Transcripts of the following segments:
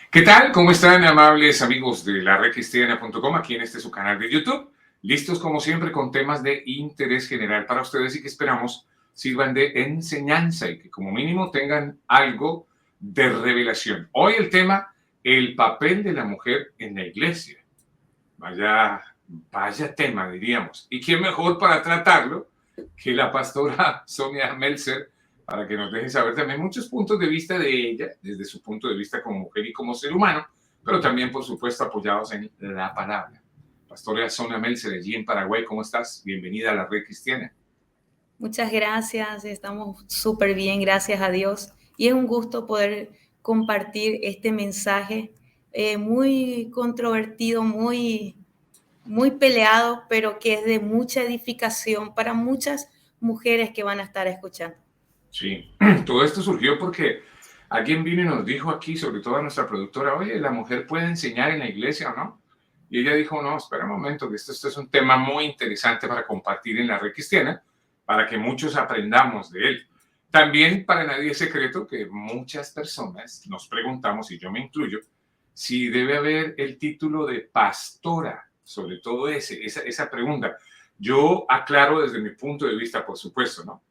¿Qué tal? ¿Cómo están, amables amigos de la redcristiana.com? Aquí en su canal de YouTube. Listos, como siempre, con temas de interés general para ustedes y que esperamos sirvan de enseñanza y que como mínimo tengan algo de revelación. Hoy el tema, el papel de la mujer en la iglesia. Vaya, vaya tema, diríamos. ¿Y quién mejor para tratarlo que la pastora Sonia Meltzer, para que nos deje saber también muchos puntos de vista de ella, desde su punto de vista como mujer y como ser humano, pero también, por supuesto, apoyados en la palabra? Pastora Sonia Meltzer, allí en Paraguay, ¿cómo estás? Bienvenida a la Red Cristiana. Muchas gracias, estamos súper bien, gracias a Dios. Y es un gusto poder compartir este mensaje muy controvertido, muy peleado, pero que es de mucha edificación para muchas mujeres que van a estar escuchando. Sí, todo esto surgió porque alguien vino y nos dijo aquí, sobre todo a nuestra productora, oye, ¿la mujer puede enseñar en la iglesia o no? Y ella dijo, no, espera un momento, que esto es un tema muy interesante para compartir en la Red Cristiana, para que muchos aprendamos de él. También para nadie es secreto que muchas personas nos preguntamos, y yo me incluyo, si debe haber el título de pastora, sobre todo esa pregunta. Yo aclaro desde mi punto de vista, por supuesto, ¿no?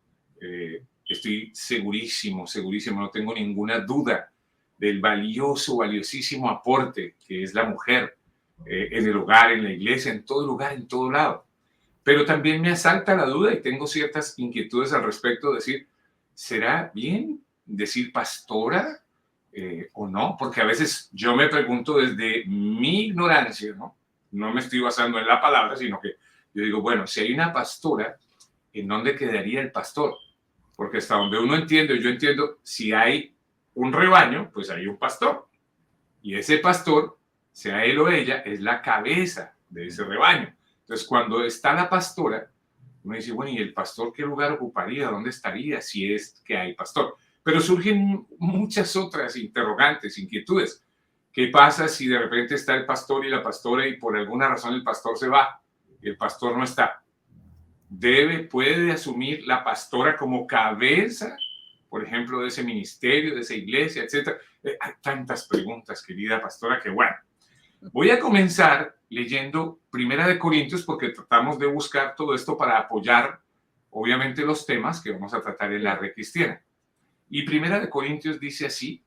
Estoy segurísimo, no tengo ninguna duda del valiosísimo aporte que es la mujer en el hogar, en la iglesia, en todo lugar, en todo lado. Pero también me asalta la duda y tengo ciertas inquietudes al respecto de decir, ¿será bien decir pastora o no? Porque a veces yo me pregunto desde mi ignorancia, ¿no? No me estoy basando en la palabra, sino que yo digo, bueno, si hay una pastora, ¿en dónde quedaría el pastor? Porque hasta donde uno entiende, yo entiendo, si hay un rebaño, pues hay un pastor. Y ese pastor, sea él o ella, es la cabeza de ese rebaño. Entonces, cuando está la pastora, uno dice, bueno, ¿y el pastor qué lugar ocuparía? ¿Dónde estaría si es que hay pastor? Pero surgen muchas otras interrogantes, inquietudes. ¿Qué pasa si de repente está el pastor y la pastora y por alguna razón el pastor se va y el pastor no está? Puede asumir la pastora como cabeza, por ejemplo, de ese ministerio, de esa iglesia, etcétera? Hay tantas preguntas, querida pastora, que bueno. Voy a comenzar leyendo Primera de Corintios porque tratamos de buscar todo esto para apoyar, obviamente, los temas que vamos a tratar en la Red Cristiana. Y Primera de Corintios dice así,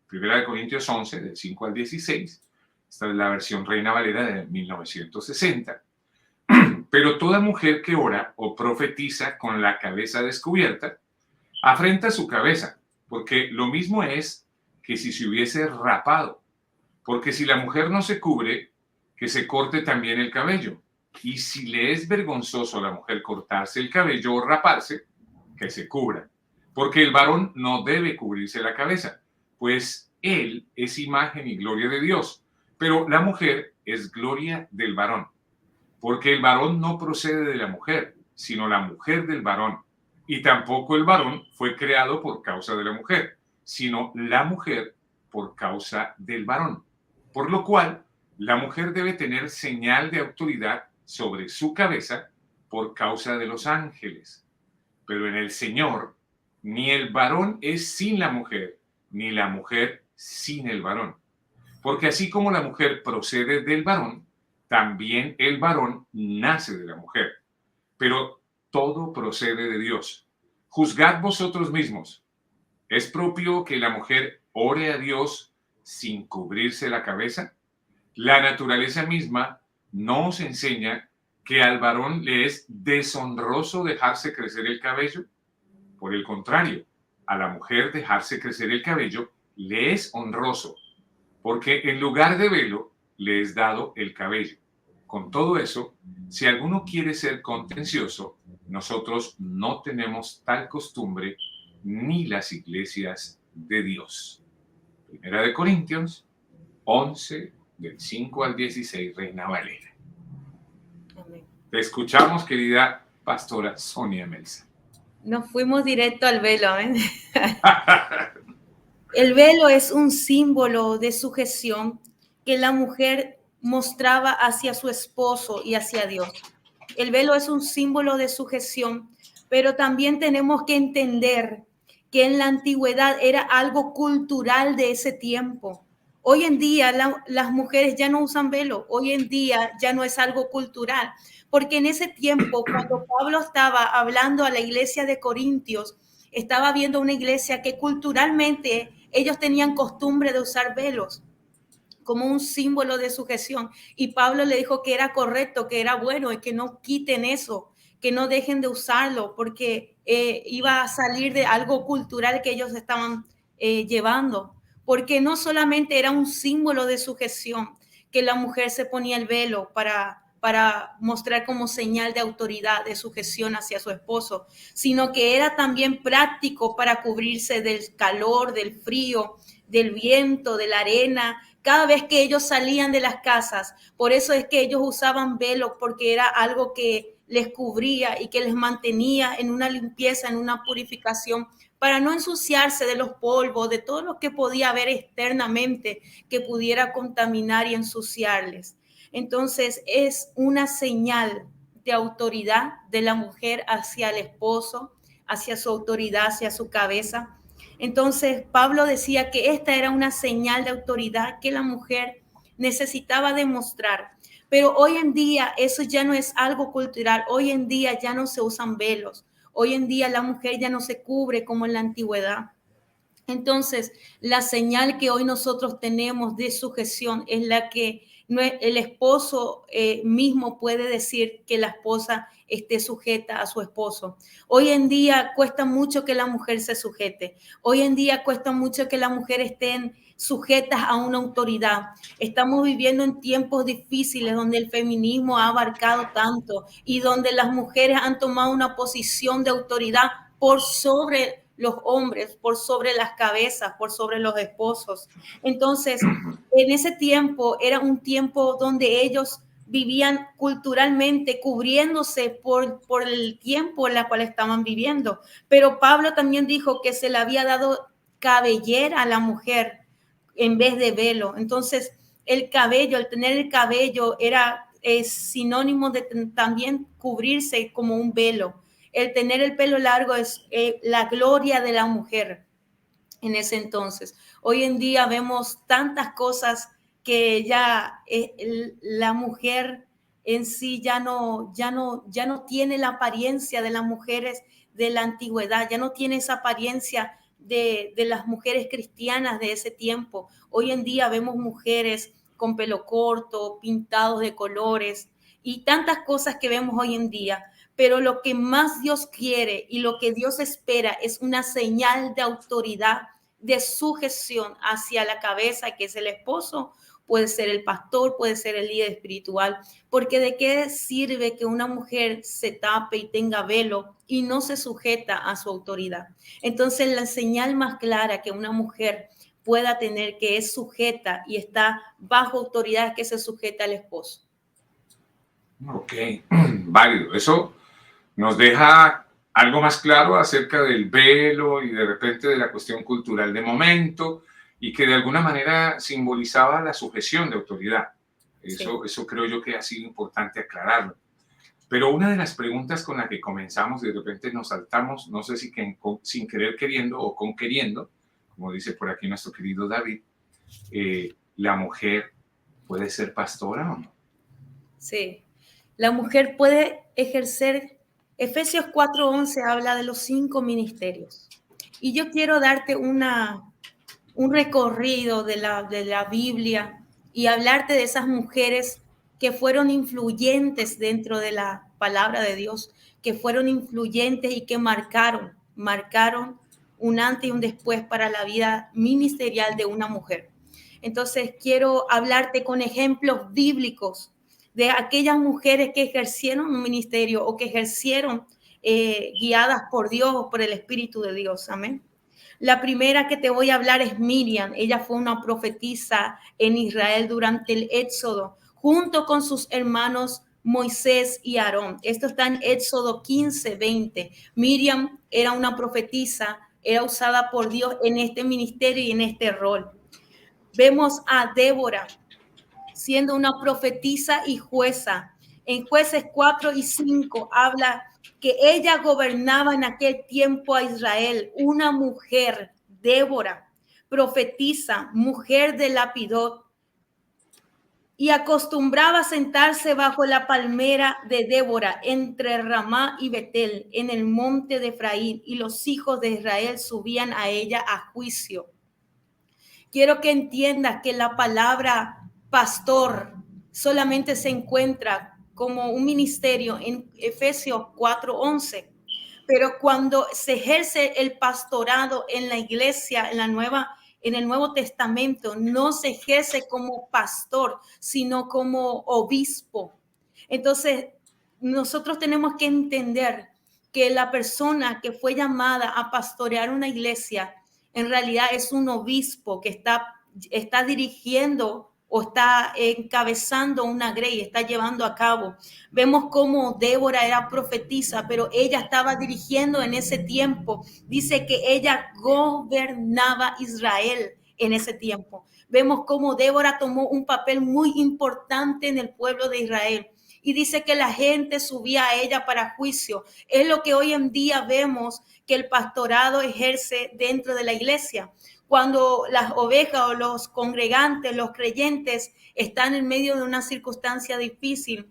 Primera de Corintios 11, del 5 al 16, esta es la versión Reina Valera de 1960. Pero toda mujer que ora o profetiza con la cabeza descubierta, afrenta su cabeza, porque lo mismo es que si se hubiese rapado. Porque si la mujer no se cubre, que se corte también el cabello. Y si le es vergonzoso a la mujer cortarse el cabello o raparse, que se cubra. Porque el varón no debe cubrirse la cabeza, pues él es imagen y gloria de Dios, pero la mujer es gloria del varón. Porque el varón no procede de la mujer, sino la mujer del varón. Y tampoco el varón fue creado por causa de la mujer, sino la mujer por causa del varón. Por lo cual, la mujer debe tener señal de autoridad sobre su cabeza por causa de los ángeles. Pero en el Señor, ni el varón es sin la mujer, ni la mujer sin el varón. Porque así como la mujer procede del varón, también el varón nace de la mujer. Pero todo procede de Dios. Juzgad vosotros mismos. ¿Es propio que la mujer ore a Dios sin cubrirse la cabeza? La naturaleza misma nos enseña que al varón le es deshonroso dejarse crecer el cabello. Por el contrario, a la mujer dejarse crecer el cabello le es honroso, porque en lugar de velo le es dado el cabello. Con todo eso, si alguno quiere ser contencioso, nosotros no tenemos tal costumbre ni las iglesias de Dios. Primera de Corintios 11, del 5 al 16, Reina Valera. Amén. Te escuchamos, querida pastora Sonia Melsa. Nos fuimos directo al velo, amén. El velo es un símbolo de sujeción que la mujer mostraba hacia su esposo y hacia Dios. El velo es un símbolo de sujeción, pero también tenemos que entender que en la antigüedad era algo cultural de ese tiempo. Hoy en día las mujeres ya no usan velo, hoy en día ya no es algo cultural, porque en ese tiempo, cuando Pablo estaba hablando a la iglesia de Corintios, estaba viendo una iglesia que culturalmente ellos tenían costumbre de usar velos como un símbolo de sujeción. Y Pablo le dijo que era correcto, que era bueno y que no quiten eso, que no dejen de usarlo, porque iba a salir de algo cultural que ellos estaban llevando. Porque no solamente era un símbolo de sujeción, que la mujer se ponía el velo para mostrar como señal de autoridad, de sujeción hacia su esposo, sino que era también práctico para cubrirse del calor, del frío, del viento, de la arena, cada vez que ellos salían de las casas. Por eso es que ellos usaban velo, porque era algo que les cubría y que les mantenía en una limpieza, en una purificación, para no ensuciarse de los polvos, de todo lo que podía haber externamente que pudiera contaminar y ensuciarles. Entonces es una señal de autoridad de la mujer hacia el esposo, hacia su autoridad, hacia su cabeza. Entonces Pablo decía que esta era una señal de autoridad que la mujer necesitaba demostrar. Pero hoy en día eso ya no es algo cultural, hoy en día ya no se usan velos, hoy en día la mujer ya no se cubre como en la antigüedad. Entonces, la señal que hoy nosotros tenemos de sujeción es la que el esposo mismo puede decir que la esposa esté sujeta a su esposo. Hoy en día cuesta mucho que la mujer se sujete. Hoy en día cuesta mucho que las mujeres estén sujetas a una autoridad. Estamos viviendo en tiempos difíciles donde el feminismo ha abarcado tanto y donde las mujeres han tomado una posición de autoridad por sobre los hombres, por sobre las cabezas, por sobre los esposos. Entonces, en ese tiempo era un tiempo donde ellos vivían culturalmente cubriéndose por el tiempo en el cual estaban viviendo. Pero Pablo también dijo que se le había dado cabellera a la mujer en vez de velo. Entonces, el cabello, el tener el cabello es sinónimo de también cubrirse como un velo. El tener el pelo largo es la gloria de la mujer en ese entonces. Hoy en día vemos tantas cosas que ya la mujer en sí ya no tiene la apariencia de las mujeres de la antigüedad, ya no tiene esa apariencia de las mujeres cristianas de ese tiempo. Hoy en día vemos mujeres con pelo corto, pintados de colores y tantas cosas que vemos hoy en día. Pero lo que más Dios quiere y lo que Dios espera es una señal de autoridad, de sujeción hacia la cabeza, que es el esposo, puede ser el pastor, puede ser el líder espiritual, porque ¿de qué sirve que una mujer se tape y tenga velo y no se sujeta a su autoridad? Entonces, la señal más clara que una mujer pueda tener que es sujeta y está bajo autoridad es que se sujeta al esposo. Ok, válido. Eso nos deja algo más claro acerca del velo y de repente de la cuestión cultural de momento y que de alguna manera simbolizaba la sujeción de autoridad. Eso creo yo que ha sido importante aclararlo. Pero una de las preguntas con la que comenzamos, de repente nos saltamos, no sé si sin querer queriendo o con queriendo, como dice por aquí nuestro querido David, ¿la mujer puede ser pastora o no? Sí, la mujer puede ejercer. Efesios 4:11 habla de los 5 ministerios. Y yo quiero darte un recorrido de la Biblia y hablarte de esas mujeres que fueron influyentes dentro de la palabra de Dios, que fueron influyentes y que marcaron un antes y un después para la vida ministerial de una mujer. Entonces, quiero hablarte con ejemplos bíblicos de aquellas mujeres que ejercieron un ministerio o que ejercieron guiadas por Dios o por el Espíritu de Dios. Amén. La primera que te voy a hablar es Miriam. Ella fue una profetisa en Israel durante el Éxodo, junto con sus hermanos Moisés y Aarón. Esto está en Éxodo 15:20. Miriam era una profetisa, era usada por Dios en este ministerio y en este rol. Vemos a Débora siendo una profetisa y jueza. En Jueces 4:5 habla que ella gobernaba en aquel tiempo a Israel, una mujer, Débora. profetisa, mujer de Lapidot, y acostumbraba a sentarse bajo la palmera de Débora entre Ramá y Betel en el monte de Efraín, y los hijos de Israel subían a ella a juicio. Quiero que entiendas que la palabra pastor solamente se encuentra como un ministerio en Efesios 4:11, pero cuando se ejerce el pastorado en la iglesia, en el Nuevo Testamento, no se ejerce como pastor, sino como obispo. Entonces, nosotros tenemos que entender que la persona que fue llamada a pastorear una iglesia, en realidad es un obispo que está dirigiendo o está encabezando una grey, está llevando a cabo. Vemos cómo Débora era profetisa, pero ella estaba dirigiendo en ese tiempo. Dice que ella gobernaba Israel en ese tiempo. Vemos cómo Débora tomó un papel muy importante en el pueblo de Israel. Y dice que la gente subía a ella para juicio. Es lo que hoy en día vemos que el pastorado ejerce dentro de la iglesia. Cuando las ovejas o los congregantes, los creyentes, están en medio de una circunstancia difícil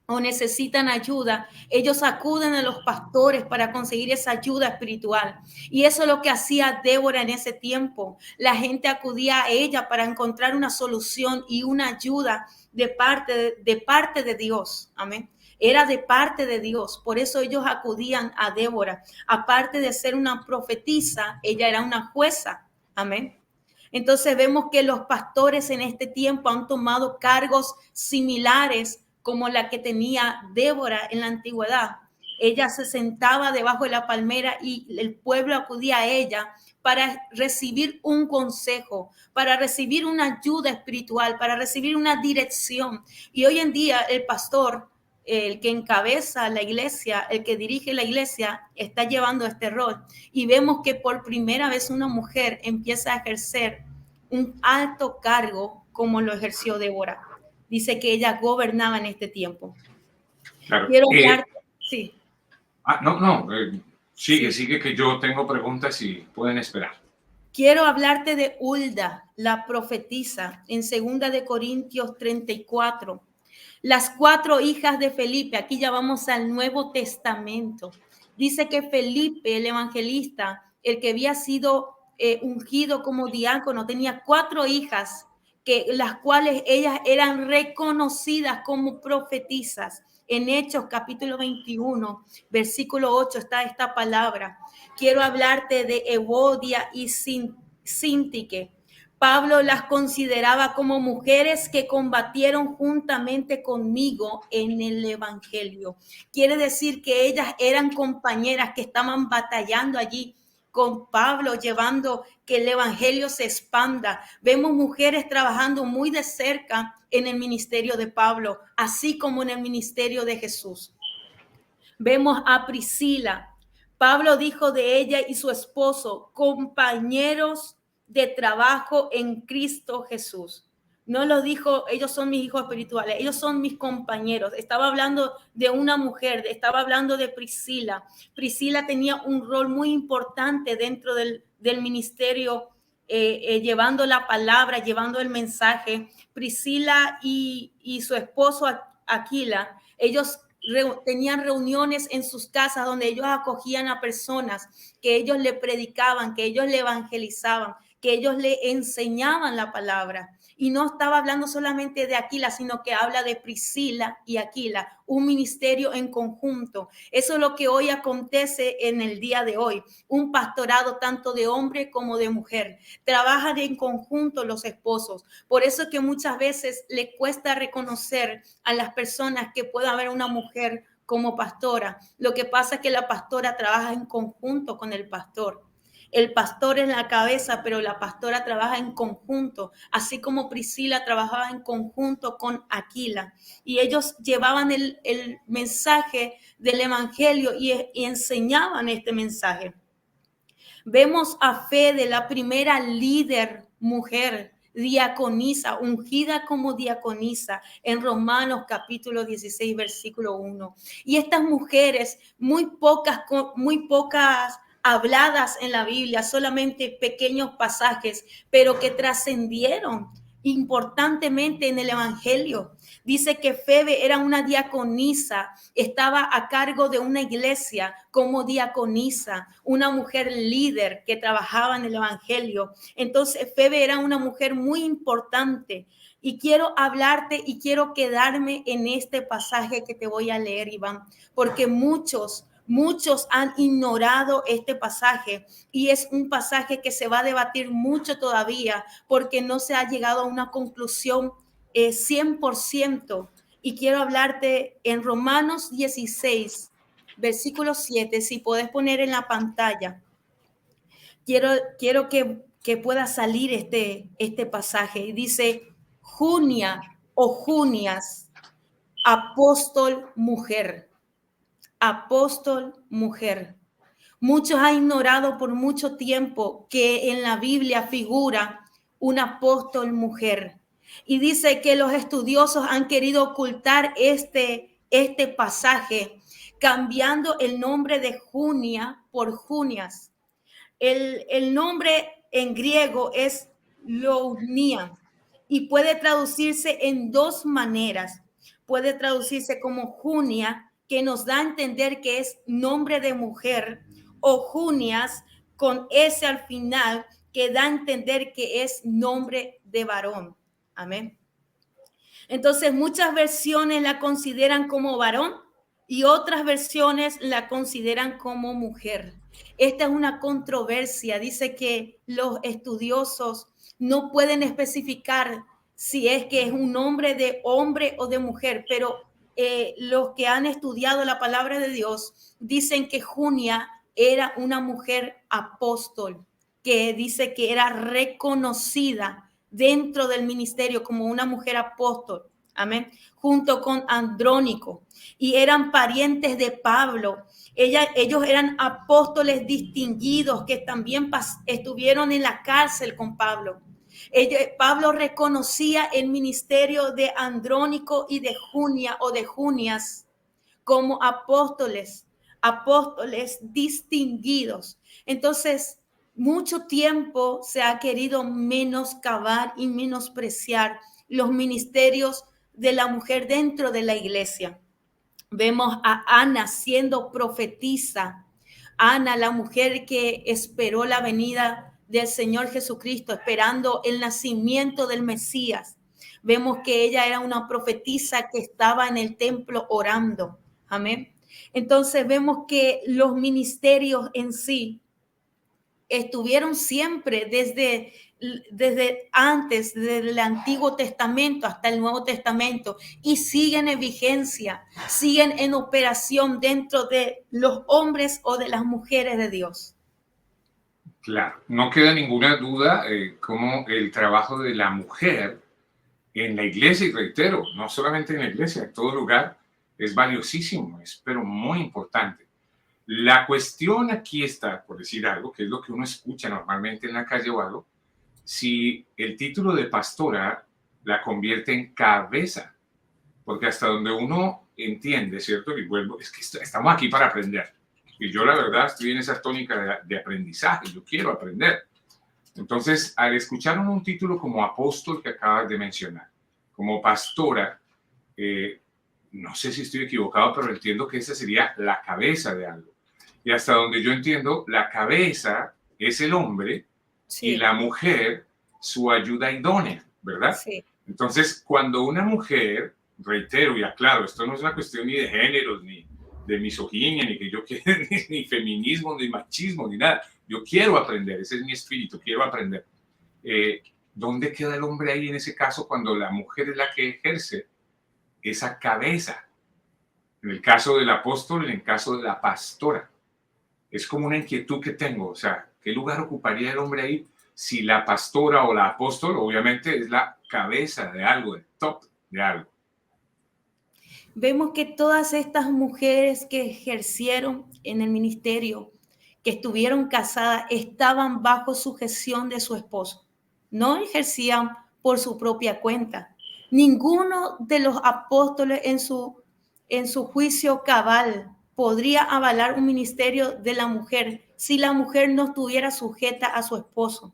o necesitan ayuda, ellos acuden a los pastores para conseguir esa ayuda espiritual. Y eso es lo que hacía Débora en ese tiempo. La gente acudía a ella para encontrar una solución y una ayuda de parte de Dios. Amén. Era de parte de Dios. Por eso ellos acudían a Débora. Aparte de ser una profetisa, ella era una jueza. Amén. Entonces vemos que los pastores en este tiempo han tomado cargos similares como la que tenía Débora en la antigüedad. Ella se sentaba debajo de la palmera y el pueblo acudía a ella para recibir un consejo, para recibir una ayuda espiritual, para recibir una dirección. Y hoy en día el pastor, el que encabeza la iglesia, el que dirige la iglesia, está llevando este rol. Y vemos que por primera vez una mujer empieza a ejercer un alto cargo como lo ejerció Débora. Dice que ella gobernaba en este tiempo. Claro. Quiero hablar, sí. No, sigue, que yo tengo preguntas y pueden esperar. Quiero hablarte de Hulda, la profetisa, en 2 de Corintios 34. Las 4 hijas de Felipe, aquí ya vamos al Nuevo Testamento. Dice que Felipe, el evangelista, el que había sido ungido como diácono, tenía 4 hijas, las cuales ellas eran reconocidas como profetisas. En Hechos capítulo 21, versículo 8 está esta palabra. Quiero hablarte de Evodia y Síntique. Pablo las consideraba como mujeres que combatieron juntamente conmigo en el evangelio. Quiere decir que ellas eran compañeras que estaban batallando allí con Pablo, llevando que el evangelio se expanda. Vemos mujeres trabajando muy de cerca en el ministerio de Pablo, así como en el ministerio de Jesús. Vemos a Priscila. Pablo dijo de ella y su esposo, compañeros de trabajo en Cristo Jesús. No lo dijo, ellos son mis hijos espirituales, ellos son mis compañeros. Estaba hablando de una mujer, estaba hablando de Priscila. Priscila tenía un rol muy importante dentro del ministerio, llevando la palabra, llevando el mensaje. Priscila y su esposo Aquila, ellos tenían reuniones en sus casas donde ellos acogían a personas, que ellos le predicaban, que ellos le evangelizaban, que ellos le enseñaban la palabra. Y no estaba hablando solamente de Aquila, sino que habla de Priscila y Aquila, un ministerio en conjunto. Eso es lo que hoy acontece en el día de hoy, un pastorado tanto de hombre como de mujer. Trabajan en conjunto los esposos. Por eso es que muchas veces le cuesta reconocer a las personas que pueda haber una mujer como pastora. Lo que pasa es que la pastora trabaja en conjunto con el pastor. El pastor es la cabeza, pero la pastora trabaja en conjunto, así como Priscila trabajaba en conjunto con Aquila. Y ellos llevaban el mensaje del evangelio y enseñaban este mensaje. Vemos a Fede, la primera líder mujer, diaconisa, ungida como diaconisa, en Romanos capítulo 16, versículo 1. Y estas mujeres, muy pocas habladas en la Biblia, solamente pequeños pasajes, pero que trascendieron importantemente en el Evangelio. Dice que Febe era una diaconisa, estaba a cargo de una iglesia como diaconisa, una mujer líder que trabajaba en el Evangelio. Entonces Febe era una mujer muy importante. Y quiero hablarte y quiero quedarme en este pasaje que te voy a leer, Iván, porque muchos han ignorado este pasaje y es un pasaje que se va a debatir mucho todavía porque no se ha llegado a una conclusión 100%. Y quiero hablarte en Romanos 16, versículo 7, si puedes poner en la pantalla. Quiero que pueda salir este pasaje. Y dice, Junia o Junias, apóstol mujer. Apóstol mujer. Muchos han ignorado por mucho tiempo que en la Biblia figura un apóstol mujer. Y dice que los estudiosos han querido ocultar este pasaje, cambiando el nombre de Junia por Junias. El nombre en griego es Lounia y puede traducirse en dos maneras. Puede traducirse como Junia, que nos da a entender que es nombre de mujer, o Junias con S al final, que da a entender que es nombre de varón. Amén. Entonces, muchas versiones la consideran como varón y otras versiones la consideran como mujer. Esta es una controversia. Dice que los estudiosos no pueden especificar si es que es un nombre de hombre o de mujer, pero los que han estudiado la palabra de Dios dicen que Junia era una mujer apóstol, que dice que era reconocida dentro del ministerio como una mujer apóstol, amén, junto con Andrónico, y eran parientes de Pablo. Ellos eran apóstoles distinguidos que también estuvieron en la cárcel con Pablo. Pablo reconocía el ministerio de Andrónico y de Junia o de Junias como apóstoles distinguidos. Entonces, mucho tiempo se ha querido menoscabar y menospreciar los ministerios de la mujer dentro de la iglesia. Vemos a Ana siendo profetisa. Ana, la mujer que esperó la venida del Señor Jesucristo, esperando el nacimiento del Mesías. Vemos que ella era una profetisa que estaba en el templo orando. Amén. Entonces vemos que los ministerios en sí estuvieron siempre desde antes, desde el Antiguo Testamento hasta el Nuevo Testamento, y siguen en vigencia, siguen en operación dentro de los hombres o de las mujeres de Dios. Claro, no queda ninguna duda cómo el trabajo de la mujer en la iglesia, y reitero, no solamente en la iglesia, en todo lugar, es valiosísimo, pero muy importante. La cuestión aquí está, por decir algo, que es lo que uno escucha normalmente en la calle o algo, si el título de pastora la convierte en cabeza, porque hasta donde uno entiende, ¿cierto? Y vuelvo, es que estamos aquí para aprender. Y yo la verdad estoy en esa tónica de aprendizaje, yo quiero aprender. Entonces, al escuchar un título como apóstol que acabas de mencionar, como pastora, no sé si estoy equivocado, pero entiendo que esa sería la cabeza de algo. Y hasta donde yo entiendo, la cabeza es el hombre, sí, y la mujer su ayuda idónea, ¿verdad? Sí. Entonces, cuando una mujer, reitero y aclaro, esto no es una cuestión ni de géneros, ni de misoginia, ni que yo quiera, ni feminismo, ni machismo, ni nada. Yo quiero aprender, ese es mi espíritu, quiero aprender. ¿Dónde queda el hombre ahí en ese caso cuando la mujer es la que ejerce esa cabeza? En el caso del apóstol, en el caso de la pastora. Es como una inquietud que tengo, o sea, ¿qué lugar ocuparía el hombre ahí si la pastora o la apóstol obviamente es la cabeza de algo, el top de algo? Vemos que todas estas mujeres que ejercieron en el ministerio, que estuvieron casadas, estaban bajo sujeción de su esposo. No ejercían por su propia cuenta. Ninguno de los apóstoles en su juicio cabal podría avalar un ministerio de la mujer si la mujer no estuviera sujeta a su esposo.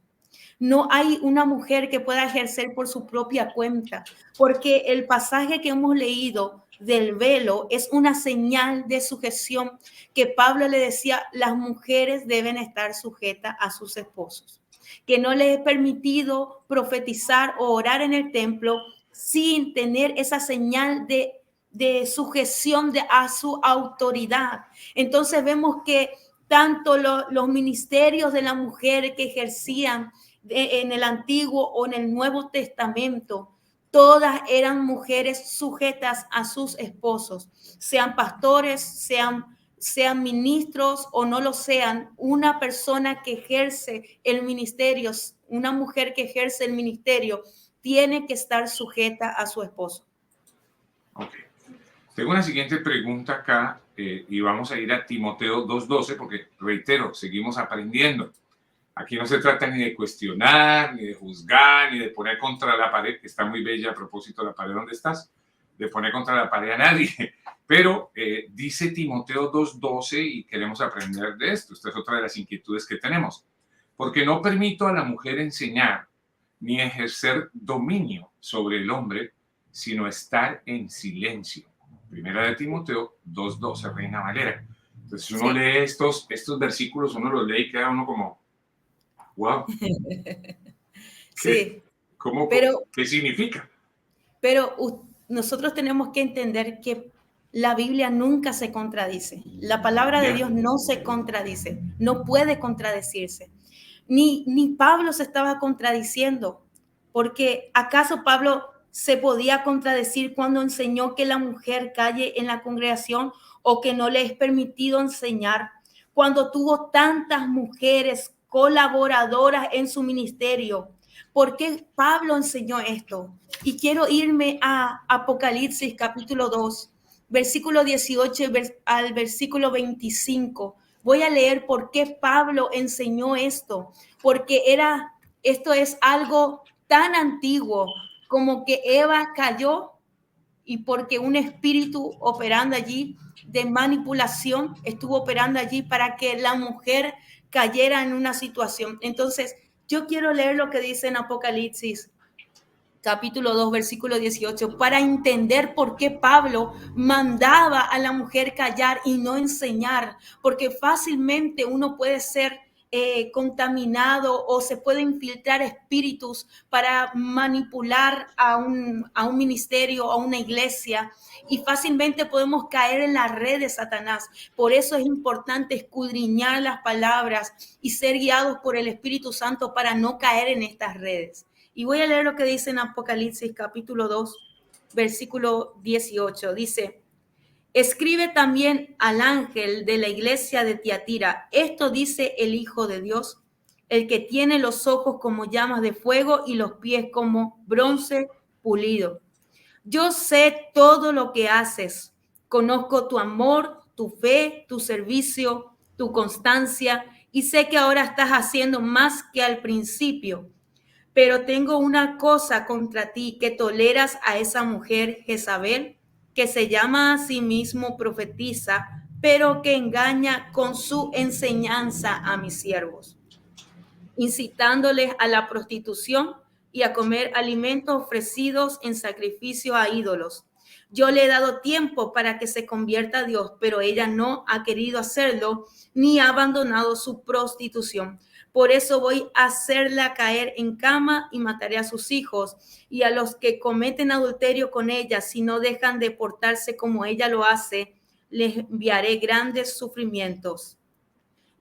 No hay una mujer que pueda ejercer por su propia cuenta, porque el pasaje que hemos leído del velo es una señal de sujeción que Pablo le decía, las mujeres deben estar sujetas a sus esposos, que no les es permitido profetizar o orar en el templo sin tener esa señal de sujeción a su autoridad. Entonces vemos que tanto los ministerios de la mujer que ejercían en el Antiguo o en el Nuevo Testamento, todas eran mujeres sujetas a sus esposos, sean pastores, sean ministros o no lo sean. Una persona que ejerce el ministerio, una mujer que ejerce el ministerio, tiene que estar sujeta a su esposo. Ok. Tengo una siguiente pregunta acá y vamos a ir a Timoteo 2:12 porque, reitero, seguimos aprendiendo. Aquí no se trata ni de cuestionar, ni de juzgar, ni de poner contra la pared, que está muy bella a propósito de la pared donde estás, de poner contra la pared a nadie. Pero dice Timoteo 2:12 y queremos aprender de esto. Esta es otra de las inquietudes que tenemos. Porque no permito a la mujer enseñar ni ejercer dominio sobre el hombre, sino estar en silencio. Primera de Timoteo 2:12, Reina Valera. Entonces uno lee estos versículos, uno los lee y queda uno como, wow. Sí. ¿Qué significa? Pero nosotros tenemos que entender que la Biblia nunca se contradice. La palabra de Dios no se contradice, no puede contradecirse. Ni Pablo se estaba contradiciendo, porque ¿acaso Pablo se podía contradecir cuando enseñó que la mujer calle en la congregación o que no le es permitido enseñar? Cuando tuvo tantas mujeres colaboradoras en su ministerio, ¿por qué Pablo enseñó esto? Y quiero irme a Apocalipsis capítulo 2, versículo 18 al versículo 25. Voy a leer por qué Pablo enseñó esto, porque esto es algo tan antiguo como que Eva cayó y porque un espíritu operando allí de manipulación estuvo operando allí para que la mujer cayera en una situación. Entonces, yo quiero leer lo que dice en Apocalipsis capítulo 2, versículo 18, para entender por qué Pablo mandaba a la mujer callar y no enseñar, porque fácilmente uno puede ser contaminado o se puede infiltrar espíritus para manipular a un ministerio, a una iglesia, y fácilmente podemos caer en la red de Satanás. Por eso es importante escudriñar las palabras y ser guiados por el Espíritu Santo para no caer en estas redes. Y voy a leer lo que dice en Apocalipsis capítulo 2, versículo 18. Dice, escribe también al ángel de la iglesia de Tiatira. Esto dice el Hijo de Dios, el que tiene los ojos como llamas de fuego y los pies como bronce pulido. Yo sé todo lo que haces. Conozco tu amor, tu fe, tu servicio, tu constancia, y sé que ahora estás haciendo más que al principio. Pero tengo una cosa contra ti, que toleras a esa mujer Jezabel, que se llama a sí mismo profetisa, pero que engaña con su enseñanza a mis siervos, incitándoles a la prostitución y a comer alimentos ofrecidos en sacrificio a ídolos. Yo le he dado tiempo para que se convierta a Dios, pero ella no ha querido hacerlo ni ha abandonado su prostitución. Por eso voy a hacerla caer en cama y mataré a sus hijos y a los que cometen adulterio con ella, si no dejan de portarse como ella lo hace, les enviaré grandes sufrimientos.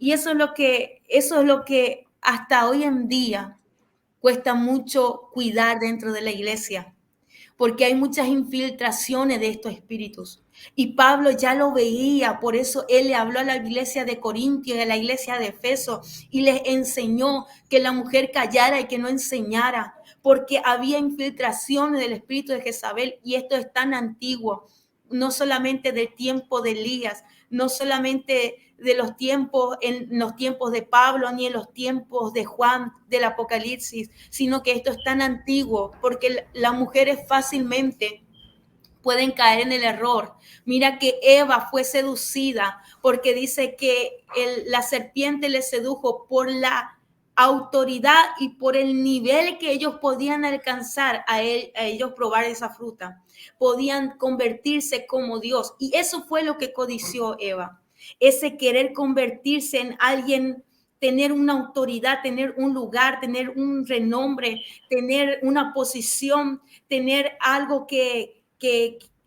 Y eso es lo que hasta hoy en día cuesta mucho cuidar dentro de la iglesia, porque hay muchas infiltraciones de estos espíritus. Y Pablo ya lo veía, por eso él le habló a la iglesia de Corintios y a la iglesia de Efeso y les enseñó que la mujer callara y que no enseñara, porque había infiltraciones del espíritu de Jezabel, y esto es tan antiguo, no solamente del tiempo de Elías, no solamente de los tiempos, en los tiempos de Pablo, ni en los tiempos de Juan del Apocalipsis, sino que esto es tan antiguo, porque las mujeres fácilmente pueden caer en el error. Mira que Eva fue seducida porque dice que la serpiente le sedujo por la autoridad y por el nivel que ellos podían alcanzar a ellos probar esa fruta. Podían convertirse como Dios. Y eso fue lo que codició Eva. Ese querer convertirse en alguien, tener una autoridad, tener un lugar, tener un renombre, tener una posición, tener algo que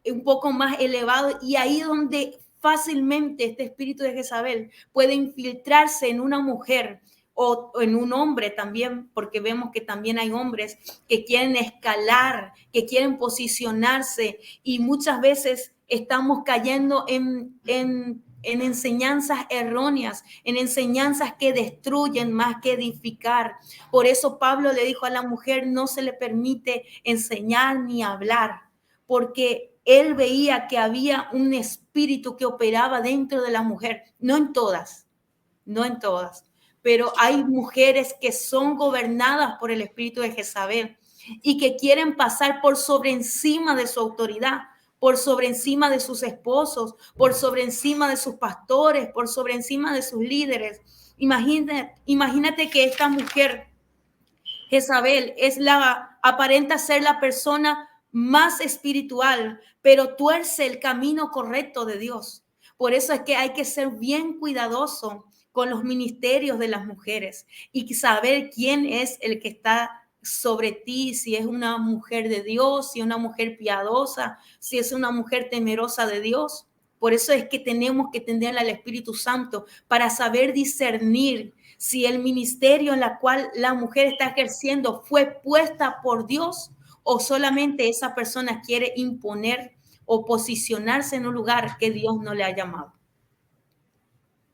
un poco más elevado, y ahí donde fácilmente este espíritu de Jezabel puede infiltrarse en una mujer o en un hombre también, porque vemos que también hay hombres que quieren escalar, que quieren posicionarse, y muchas veces estamos cayendo en enseñanzas erróneas, en enseñanzas que destruyen más que edificar. Por eso Pablo le dijo a la mujer, no se le permite enseñar ni hablar, porque él veía que había un espíritu que operaba dentro de la mujer, no en todas, pero hay mujeres que son gobernadas por el espíritu de Jezabel y que quieren pasar por sobre encima de su autoridad, por sobre encima de sus esposos, por sobre encima de sus pastores, por sobre encima de sus líderes. Imagínate que esta mujer, Jezabel, aparenta ser la persona más espiritual, pero tuerce el camino correcto de Dios. Por eso es que hay que ser bien cuidadoso con los ministerios de las mujeres y saber quién es el que está sobre ti, si es una mujer de Dios, si es una mujer piadosa, si es una mujer temerosa de Dios. Por eso es que tenemos que tener al Espíritu Santo para saber discernir si el ministerio en la cual la mujer está ejerciendo fue puesta por Dios o solamente esa persona quiere imponer o posicionarse en un lugar que Dios no le ha llamado.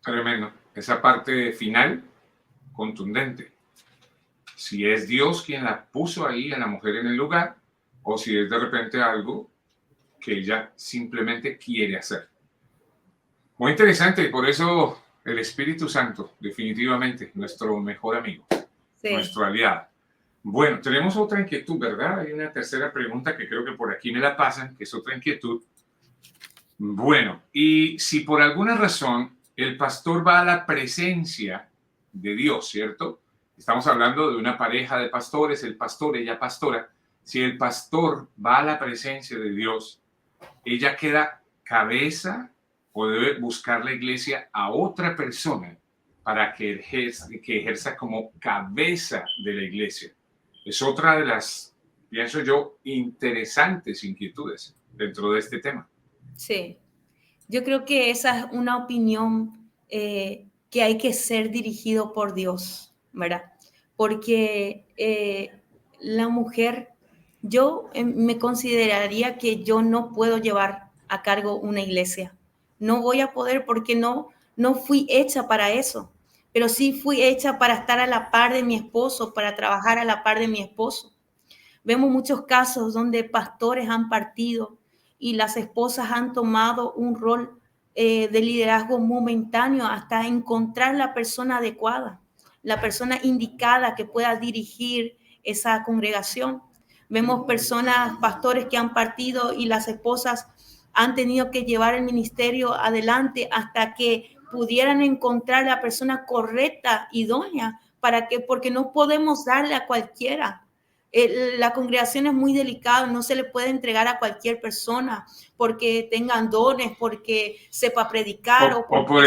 Tremendo. Esa parte final, contundente. Si es Dios quien la puso ahí a la mujer en el lugar, o si es de repente algo que ella simplemente quiere hacer. Muy interesante, y por eso el Espíritu Santo, definitivamente, nuestro mejor amigo, sí, nuestro aliado. Bueno, tenemos otra inquietud, ¿verdad? Hay una tercera pregunta que creo que por aquí me la pasan, que es otra inquietud. Bueno, y si por alguna razón el pastor va a la presencia de Dios, ¿cierto? Estamos hablando de una pareja de pastores, el pastor, ella pastora. Si el pastor va a la presencia de Dios, ella queda cabeza o debe buscar la iglesia a otra persona para que ejerza como cabeza de la iglesia. Es otra de las, pienso yo, interesantes inquietudes dentro de este tema. Sí, yo creo que esa es una opinión que hay que ser dirigido por Dios, ¿verdad? Porque la mujer, yo me consideraría que yo no puedo llevar a cargo una iglesia. No voy a poder porque no fui hecha para eso, pero sí fui hecha para estar a la par de mi esposo, para trabajar a la par de mi esposo. Vemos muchos casos donde pastores han partido y las esposas han tomado un rol de liderazgo momentáneo hasta encontrar la persona adecuada, la persona indicada que pueda dirigir esa congregación. Vemos personas, pastores que han partido y las esposas han tenido que llevar el ministerio adelante hasta que pudieran encontrar la persona correcta, idónea, porque no podemos darle a cualquiera. La congregación es muy delicada, no se le puede entregar a cualquier persona porque tengan dones, porque sepa predicar o por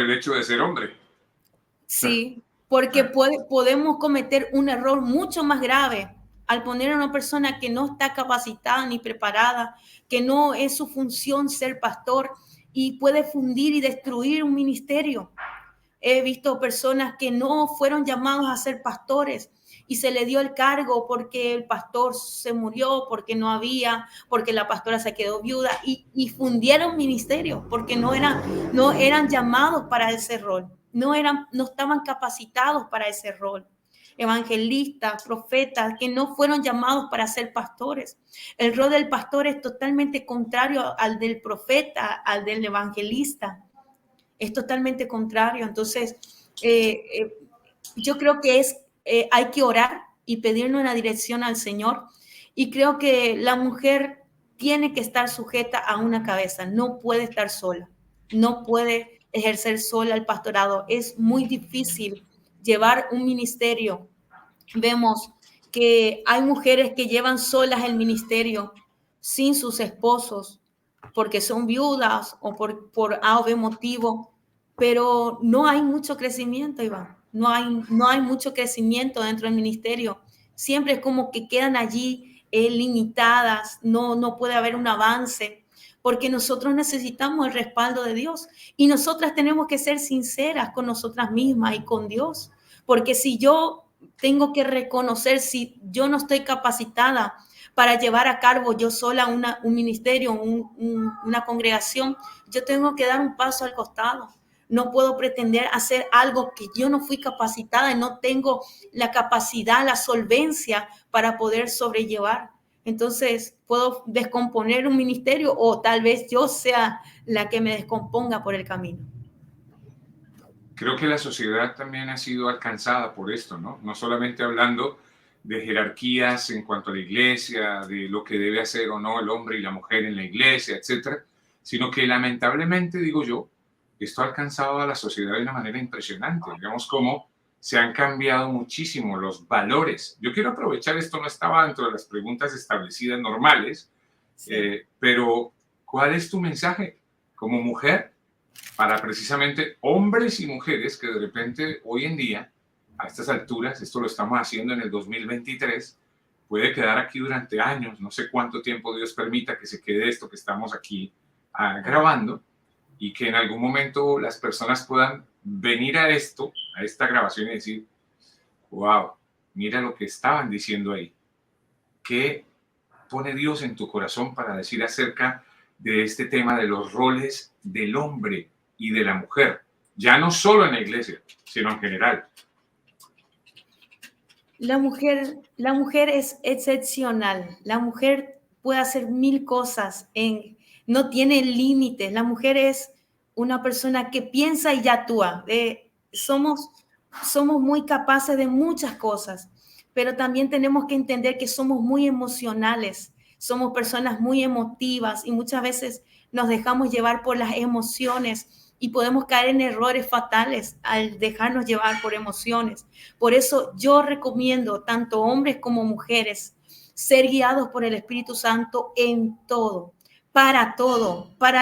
el hecho de ser hombre. Sí, porque podemos cometer un error mucho más grave al poner a una persona que no está capacitada ni preparada, que no es su función ser pastor, y puede fundir y destruir un ministerio. He visto personas que no fueron llamados a ser pastores y se le dio el cargo porque el pastor se murió, porque no había, porque la pastora se quedó viuda, y fundieron ministerio porque no eran llamados para ese rol, no estaban capacitados para ese rol. Evangelistas, profetas, que no fueron llamados para ser pastores. El rol del pastor es totalmente contrario al del profeta, al del evangelista. Es totalmente contrario. Entonces, yo creo que hay que orar y pedirle una dirección al Señor. Y creo que la mujer tiene que estar sujeta a una cabeza, no puede estar sola, no puede ejercer sola el pastorado. Es muy difícil llevar un ministerio. Vemos que hay mujeres que llevan solas el ministerio sin sus esposos porque son viudas o por A o B motivo, pero no hay mucho crecimiento, Iván. No hay mucho crecimiento dentro del ministerio. Siempre es como que quedan allí limitadas, no puede haber un avance, porque nosotros necesitamos el respaldo de Dios y nosotras tenemos que ser sinceras con nosotras mismas y con Dios, porque si yo tengo que reconocer si yo no estoy capacitada para llevar a cabo yo sola un ministerio, una congregación, yo tengo que dar un paso al costado. No puedo pretender hacer algo que yo no fui capacitada y no tengo la capacidad, la solvencia para poder sobrellevar. Entonces, puedo descomponer un ministerio o tal vez yo sea la que me descomponga por el camino. Creo que la sociedad también ha sido alcanzada por esto, ¿no? No solamente hablando de jerarquías en cuanto a la iglesia, de lo que debe hacer o no el hombre y la mujer en la iglesia, etcétera, sino que lamentablemente, digo yo, esto ha alcanzado a la sociedad de una manera impresionante. Digamos cómo se han cambiado muchísimo los valores. Yo quiero aprovechar esto, no estaba dentro de las preguntas establecidas normales, Sí. pero ¿cuál es tu mensaje como mujer para precisamente hombres y mujeres que de repente hoy en día, a estas alturas, esto lo estamos haciendo en el 2023, puede quedar aquí durante años, no sé cuánto tiempo Dios permita que se quede esto que estamos aquí grabando, y que en algún momento las personas puedan venir a esto, a esta grabación y decir, wow, mira lo que estaban diciendo ahí. ¿Qué pone Dios en tu corazón para decir acerca de este tema de los roles del hombre y de la mujer? Ya no solo en la iglesia, sino en general. La mujer es excepcional. La mujer puede hacer mil cosas, no tiene límites. La mujer es una persona que piensa y ya actúa. Somos muy capaces de muchas cosas, pero también tenemos que entender que somos muy emocionales. Somos personas muy emotivas y muchas veces nos dejamos llevar por las emociones y podemos caer en errores fatales al dejarnos llevar por emociones. Por eso yo recomiendo tanto hombres como mujeres ser guiados por el Espíritu Santo en todo, para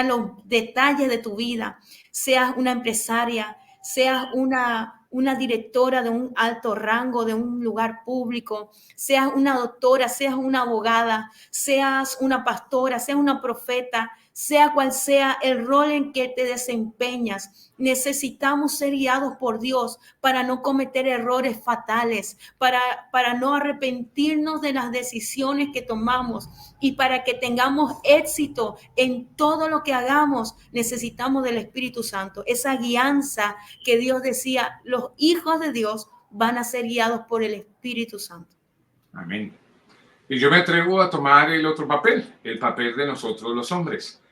los detalles de tu vida. Seas una empresaria, seas una directora de un alto rango, de un lugar público, seas una doctora, seas una abogada, seas una pastora, seas una profeta, sea cual sea el rol en que te desempeñas, necesitamos ser guiados por Dios para no cometer errores fatales, para no arrepentirnos de las decisiones que tomamos y para que tengamos éxito en todo lo que hagamos, necesitamos del Espíritu Santo, esa guianza que Dios decía, los hijos de Dios van a ser guiados por el Espíritu Santo. Amén. Y yo me atrevo a tomar el otro papel, el papel de nosotros los hombres.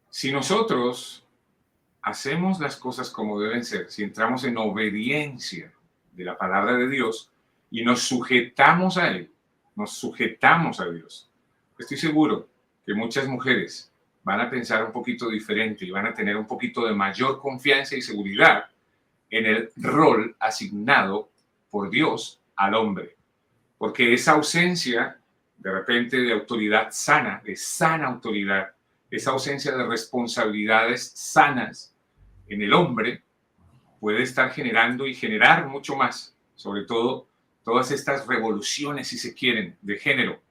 Si nosotros hacemos las cosas como deben ser, si entramos en obediencia de la palabra de Dios y nos sujetamos a Él, nos sujetamos a Dios, estoy seguro que muchas mujeres van a pensar un poquito diferente y van a tener un poquito de mayor confianza y seguridad en el rol asignado por Dios al hombre. Porque esa ausencia de repente de autoridad sana, de sana autoridad, esa ausencia de responsabilidades sanas en el hombre puede estar generando y generar mucho más, sobre todo todas estas revoluciones, si se quieren, de género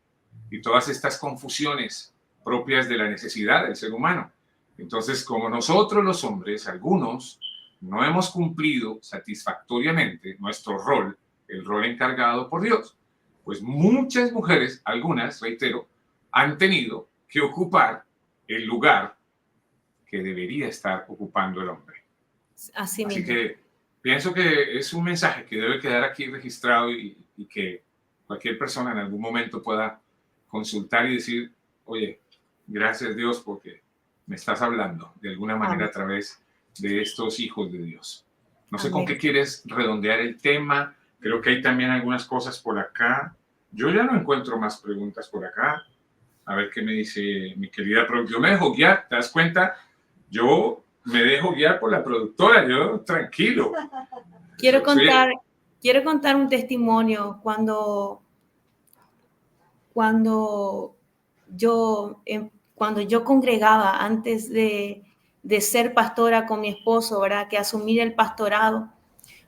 y todas estas confusiones propias de la necesidad del ser humano. Entonces, como nosotros los hombres, algunos, no hemos cumplido satisfactoriamente nuestro rol, el rol encargado por Dios, pues muchas mujeres, algunas, reitero, han tenido que ocupar el lugar que debería estar ocupando el hombre. Así Así mismo. que pienso que es un mensaje que debe quedar aquí registrado y que cualquier persona en algún momento pueda consultar y decir, oye, gracias Dios porque me estás hablando de alguna manera Amén. a través de estos hijos de Dios. No sé con Amén. qué quieres redondear el tema. Creo que hay también algunas cosas por acá. Yo ya no encuentro más preguntas por acá. A ver qué me dice mi querida productora. Yo me dejo guiar, ¿te das cuenta? Yo me dejo guiar por la productora, yo tranquilo. Quiero contar un testimonio. Cuando cuando yo congregaba antes de ser pastora con mi esposo, ¿verdad? Que asumir el pastorado,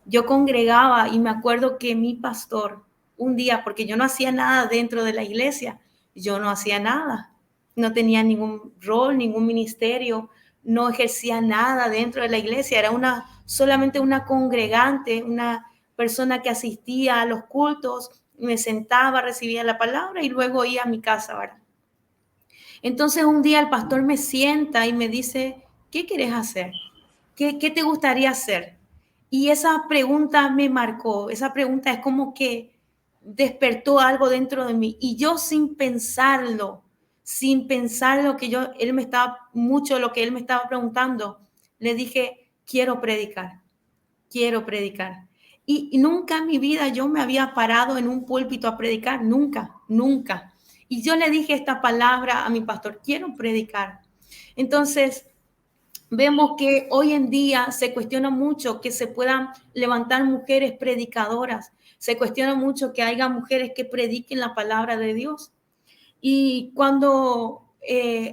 yo congregaba y me acuerdo que mi pastor un día, porque yo no hacía nada dentro de la iglesia, yo no hacía nada, no tenía ningún rol, ningún ministerio, no ejercía nada dentro de la iglesia, era solamente una congregante, una persona que asistía a los cultos, me sentaba, recibía la palabra y luego iba a mi casa, ¿verdad? Entonces un día el pastor me sienta y me dice, ¿qué quieres hacer? ¿Qué te gustaría hacer? Y esa pregunta me marcó, esa pregunta es como que despertó algo dentro de mí y yo sin pensarlo que lo que él me estaba preguntando, le dije, quiero predicar. Y nunca en mi vida yo me había parado en un púlpito a predicar, nunca, nunca. Y yo le dije esta palabra a mi pastor, quiero predicar. Entonces, vemos que hoy en día se cuestiona mucho que se puedan levantar mujeres predicadoras, se cuestiona mucho que haya mujeres que prediquen la palabra de Dios. Y cuando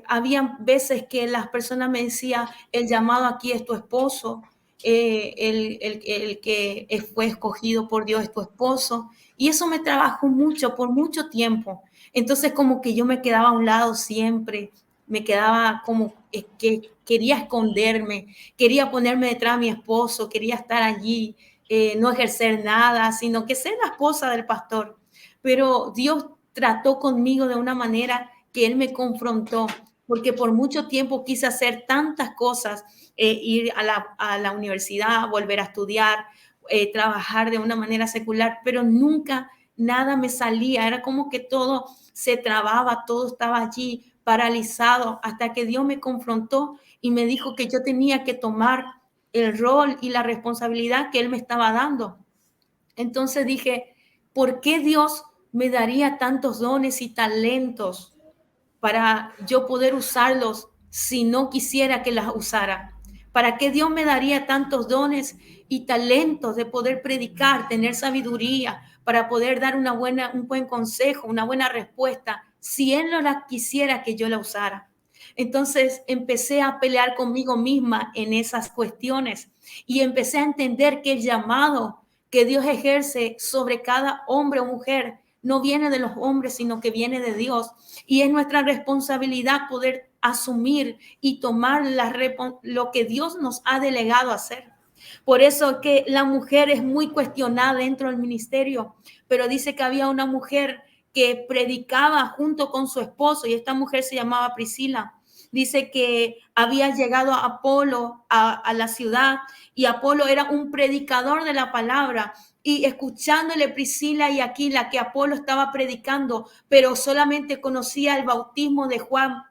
había veces que las personas me decían, el llamado aquí es tu esposo, el que fue escogido por Dios es tu esposo, y eso me trabajó mucho, por mucho tiempo. Entonces como que yo me quedaba a un lado siempre, me quedaba como que quería esconderme, quería ponerme detrás de mi esposo, quería estar allí, no ejercer nada, sino que ser la esposa del pastor. Pero Dios trató conmigo de una manera que él me confrontó, porque por mucho tiempo quise hacer tantas cosas, ir a la universidad, volver a estudiar, trabajar de una manera secular, pero nunca nada me salía, era como que todo se trababa, todo estaba allí paralizado, hasta que Dios me confrontó y me dijo que yo tenía que tomar el rol y la responsabilidad que él me estaba dando. Entonces dije, ¿por qué Dios me daría tantos dones y talentos para yo poder usarlos si no quisiera que las usara? ¿Para qué Dios me daría tantos dones y talentos de poder predicar, tener sabiduría, para poder dar un buen consejo, una buena respuesta, si Él no la quisiera que yo la usara? Entonces empecé a pelear conmigo misma en esas cuestiones y empecé a entender que el llamado que Dios ejerce sobre cada hombre o mujer no viene de los hombres, sino que viene de Dios. Y es nuestra responsabilidad poder asumir y tomar lo que Dios nos ha delegado a hacer. Por eso que la mujer es muy cuestionada dentro del ministerio, pero dice que había una mujer que predicaba junto con su esposo y esta mujer se llamaba Priscila. Dice que había llegado a Apolo a la ciudad y Apolo era un predicador de la palabra y escuchándole Priscila y Aquila que Apolo estaba predicando, pero solamente conocía el bautismo de Juan.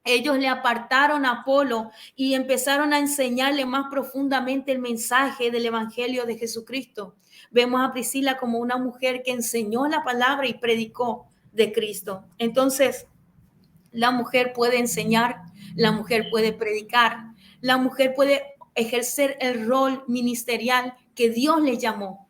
Ellos le apartaron a Apolo y empezaron a enseñarle más profundamente el mensaje del Evangelio de Jesucristo. Vemos a Priscila como una mujer que enseñó la palabra y predicó de Cristo. Entonces, la mujer puede enseñar, la mujer puede predicar, la mujer puede ejercer el rol ministerial que Dios le llamó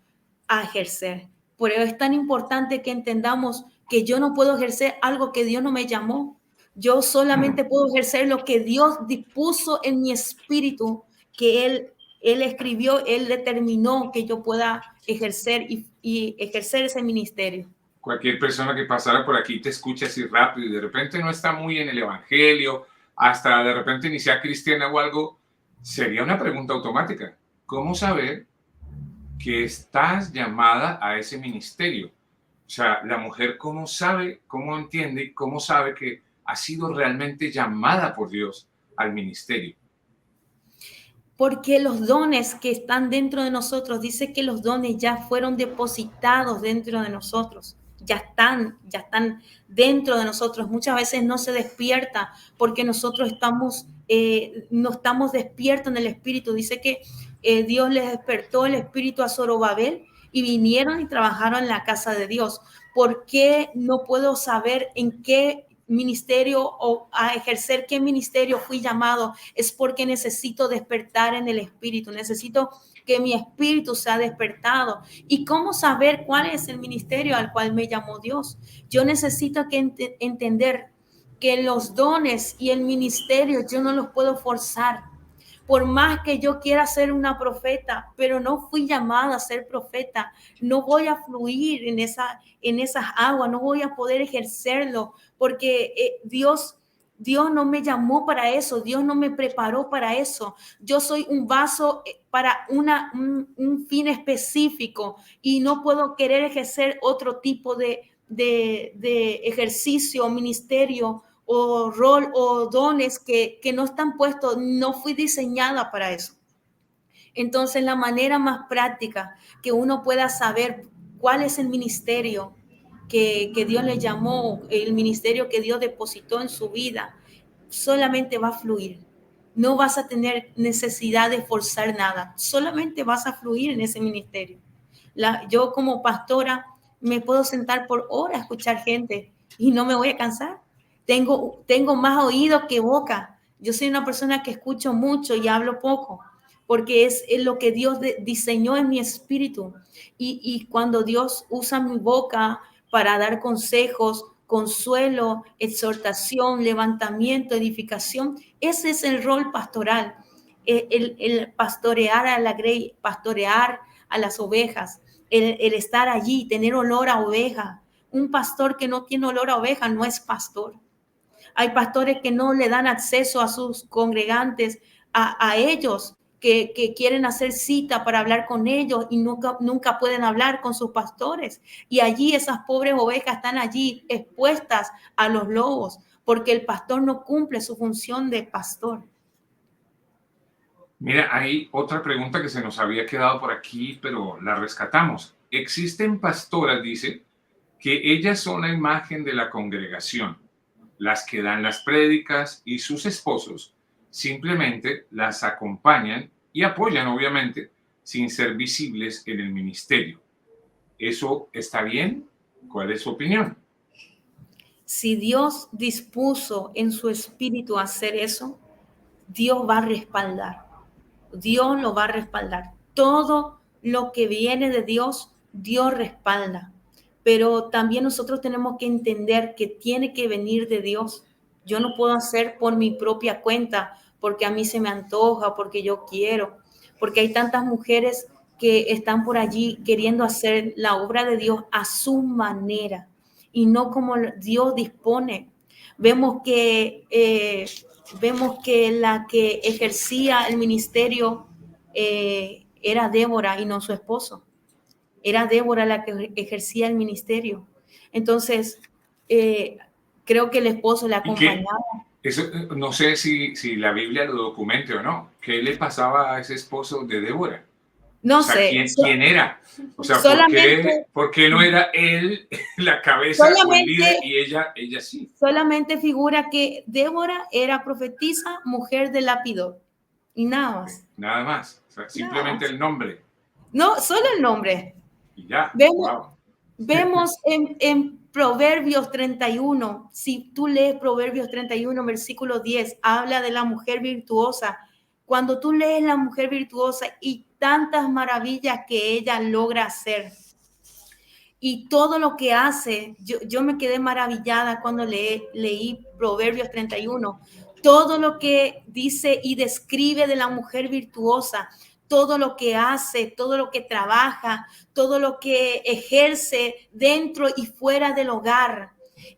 a ejercer. Por eso es tan importante que entendamos que yo no puedo ejercer algo que Dios no me llamó. Yo solamente puedo ejercer lo que Dios dispuso en mi espíritu, que Él escribió, Él determinó que yo pueda ejercer y ejercer ese ministerio. Cualquier persona que pasara por aquí te escucha así rápido y de repente no está muy en el evangelio, hasta de repente ni sea cristiana o algo, sería una pregunta automática. ¿Cómo saber que estás llamada a ese ministerio? O sea, la mujer cómo sabe, cómo entiende, cómo sabe que ha sido realmente llamada por Dios al ministerio. Porque los dones que están dentro de nosotros, dice que los dones ya fueron depositados dentro de nosotros, ya están dentro de nosotros. Muchas veces no se despierta porque nosotros no estamos despiertos en el espíritu. Dice que Dios les despertó el espíritu a Zorobabel y vinieron y trabajaron en la casa de Dios. ¿Por qué no puedo saber en qué ministerio o a ejercer qué ministerio fui llamado, es porque necesito despertar en el espíritu, necesito que mi espíritu sea despertado. ¿Y cómo saber cuál es el ministerio al cual me llamó Dios? Yo necesito entender que los dones y el ministerio yo no los puedo forzar. Por más que yo quiera ser una profeta, pero no fui llamada a ser profeta, no voy a fluir en esas aguas, no voy a poder ejercerlo, porque Dios no me llamó para eso, Dios no me preparó para eso. Yo soy un vaso para un fin específico y no puedo querer ejercer otro tipo de ejercicio o ministerio o rol o dones que no están puestos. No fui diseñada para eso. Entonces, la manera más práctica que uno pueda saber cuál es el ministerio que Dios le llamó, el ministerio que Dios depositó en su vida, solamente va a fluir. No vas a tener necesidad de forzar nada, solamente vas a fluir en ese ministerio. Yo como pastora me puedo sentar por horas a escuchar gente y no me voy a cansar. Tengo más oído que boca. Yo soy una persona que escucho mucho y hablo poco, porque es lo que Dios diseñó en mi espíritu. Y cuando Dios usa mi boca para dar consejos, consuelo, exhortación, levantamiento, edificación, ese es el rol pastoral. El pastorear a la grey, pastorear a las ovejas, el estar allí, tener olor a oveja. Un pastor que no tiene olor a oveja no es pastor. Hay pastores que no le dan acceso a sus congregantes, a ellos que quieren hacer cita para hablar con ellos y nunca pueden hablar con sus pastores. Y allí esas pobres ovejas están allí expuestas a los lobos porque el pastor no cumple su función de pastor. Mira, hay otra pregunta que se nos había quedado por aquí, pero la rescatamos. Existen pastoras, dice, que ellas son la imagen de la congregación, las que dan las prédicas, y sus esposos simplemente las acompañan y apoyan, obviamente, sin ser visibles en el ministerio. ¿Eso está bien? ¿Cuál es su opinión? Si Dios dispuso en su espíritu hacer eso, Dios va a respaldar. Dios lo va a respaldar. Todo lo que viene de Dios, Dios respalda. Pero también nosotros tenemos que entender que tiene que venir de Dios. Yo no puedo hacer por mi propia cuenta, porque a mí se me antoja, porque yo quiero, porque hay tantas mujeres que están por allí queriendo hacer la obra de Dios a su manera y no como Dios dispone. Vemos que la que ejercía el ministerio era Débora y no su esposo. Era Débora la que ejercía el ministerio. Entonces, creo que el esposo le ¿Y qué? acompañaba. Eso, no sé si la Biblia lo documente o no. ¿Qué le pasaba a ese esposo de Débora? O No sea, sé, ¿quién era? O sea, solamente, por qué no era él la cabeza o el líder solamente, y ella sí? solamente figura que Débora era profetisa, mujer de lapidor. Y nada Okay. más. Nada más. O sea, Nada simplemente más. el nombre No, solo el nombre. y ya. Vemos, Wow. vemos en Proverbios 31, si tú lees Proverbios 31, versículo 10, habla de la mujer virtuosa. Cuando tú lees la mujer virtuosa y tantas maravillas que ella logra hacer y todo lo que hace, yo me quedé maravillada cuando leí Proverbios 31. Todo lo que dice y describe de la mujer virtuosa, todo lo que hace, todo lo que trabaja, todo lo que ejerce dentro y fuera del hogar.